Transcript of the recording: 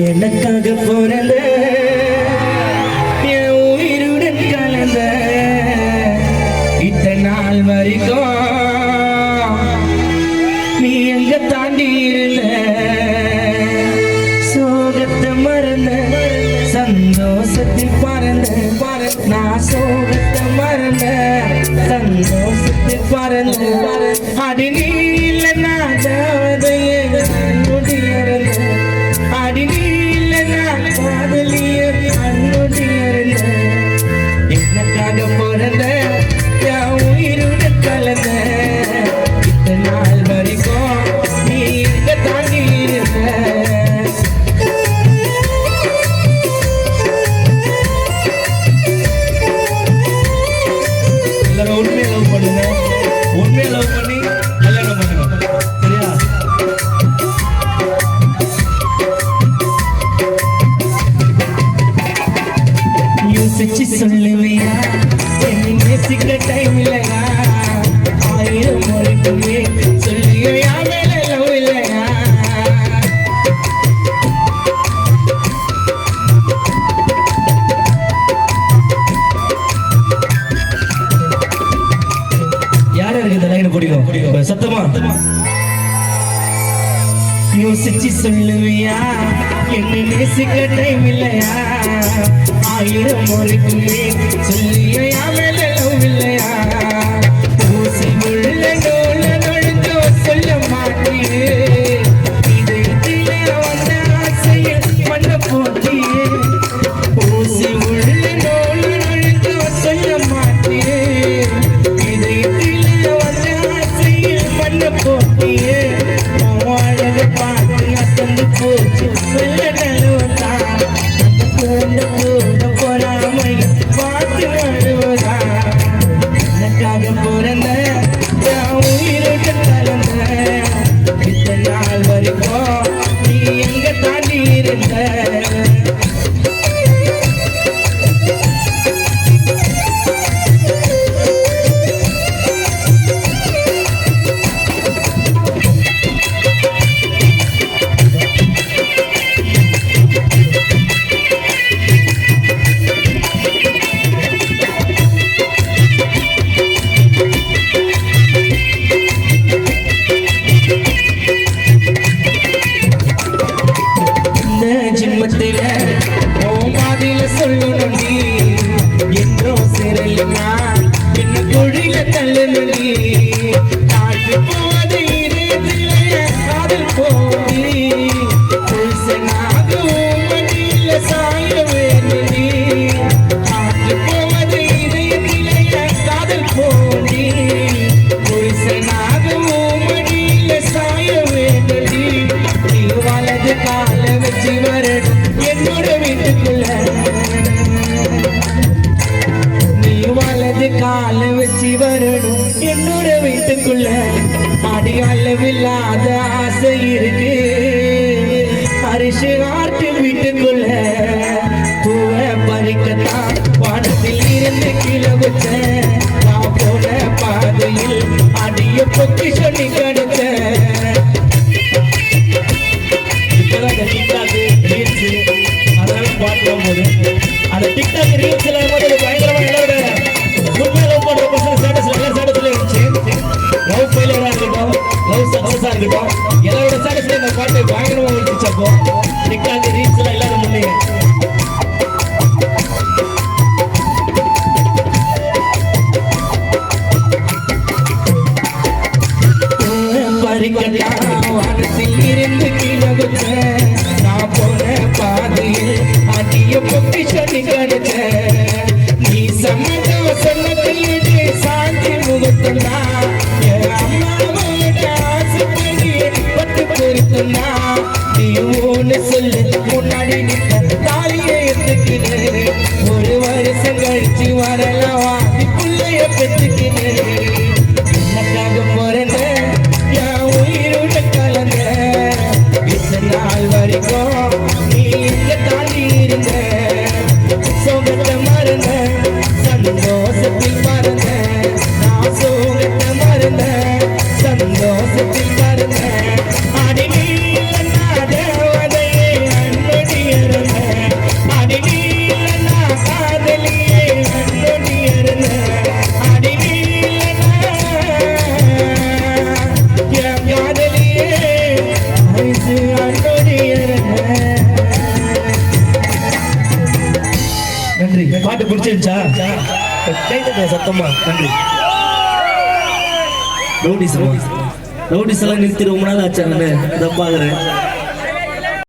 எனக்காக பிறந்த என் உயிருடன் கலந்த இத்தனை நாள் வரைக்கும் நீ எங்க தாண்டி இருந்த சோகத்தை மறந்த சந்தோஷத்தில் பறந்த நான் சோகத்தை மறந்த சந்தோஷத்தில் பறந்த அடி நீ இல்லை நான் தேவதையே முடியறந்த அடி நீ இல்லை நான் காதலிய அன்னுடியறந்த எனக்காக பிறந்த என் உயிருடன் கலந்த இத்தனை நாள் வரைக்கும் நீ எங்க தாண்டி இருந்த சொல்லுவியா என்னை நேசிக்கிற டைம் இல்லையா ஆயிரம் முறைக்குமே சொல்லியா மேல லவ் இல்லையா யார் இருக்கு இந்த லைன் பிடிக்கும் சத்தமா யோசிச்சு சொல்லுவியா என்னை நேசிக்க டைம் இல்லையா ஆயிரம் முறைக்குமே சொல்லியா மேல லவ் இல்லையா ஊசி உள்ள நூல நொழுந்தோ சொல்ல மாட்டியே இதயத்தில வந்த ஆசையில் மண்ண போட்டியே ஊசி உள்ள நூல நொழுந்தோ சொல்ல மாட்டியே இதயத்தில வந்த ஆசையில் மண்ண போட்டியே அழக பார்த்து அசந்து போச்சு வெள்ள நழுவதா அந்த கூட பொறாமை பார்த்து நழுவதா எனக்காக பிறந்த உயிரோட்ட கலந்த இத்தனை நாள் வரைக்கும் நீ எங்க தாண்டி இருந்த சொல்லணும் நீ என்றோ சிறலுனா என்ன குழில தள்ளு நீ காற்று போது காதல் போதி புருஷனாக மடியில சாய வேணும் நீ காற்று போவது இதயத்திலேயே காதல் போதி புருஷனாக மடியில சாய வேணும் நீ வலது கால வச்சு வரணும் என்னோட வீட்டுக்குள்ள நீ வலது கால வச்சு வரணும் என்னோட வீட்டுக்குள்ள அடி அளவில்லாத ஆசை இருக்கு அரிசி ஆட்டு வீட்டுக்குள்ள பூவை பறிக்கத்தான் வானத்தில் இருந்து கீழே வச்ச நான் போன பாதையில் அடிய பொக்கி சொல்லி கிடைச்ச அந்த டிக்டாக் ரீல்ஸ்ல வந்து பயங்கரமா எல்லாரோட உண்மையா லவ் பண்ற பசங்க ஸ்டேட்டஸ்ல எல்லா ஸ்டேட்டஸ்ல இருந்துச்சு லவ் ஃபெயிலியரா இருக்கட்டும் லவ் சக்சஸா இருக்கட்டும் எல்லாரோட ஸ்டேட்டஸ்ல இந்த பாட்டு பயங்கரமா வந்துச்சு அப்போ டிக்டாக் ரீல்ஸ்ல எல்லாரும் முன்னே வானத்தில் இருந்து கீழே வச்ச நான் போன பாதையில் அடிய பொக்கி சொல்லி கிடைச்ச நீ சம்மத சொன்னதிலே சாந்தி முகத்தா அம்மாவோட ஆசைப்படி பட்டு பொறுத்தா நீ ஒன்று சொல்லு முன்னாடி நிற்க தாலியை எடுத்துக்கிறேன் ஒரு வருஷம் கழிச்சு வரலாம் வாங்கி பிள்ளைய பெற்றுக்கிறேன் எனக்காக பிறந்த உயிரோட கலந்த இத்தனை நாள் வரைக்கும் நீ எங்க தாண்டி இருந்த சோகத்தை மறந்த சந்தோஷத்தில் மறந்த நான் சோகத்தை மறந்த சந்தோஷத்தில் மறந்த அடி நீ தேவதையே அன்பு நன்றி. பாட்டு பிடிச்சிருச்சா? கைத்தட்ட சத்தமா. நன்றி. ரவுடிஸ் எல்லாம் நிறுத்தி ரொம்ப நாள் ஆச்சு. நான் பாக்குறேன்.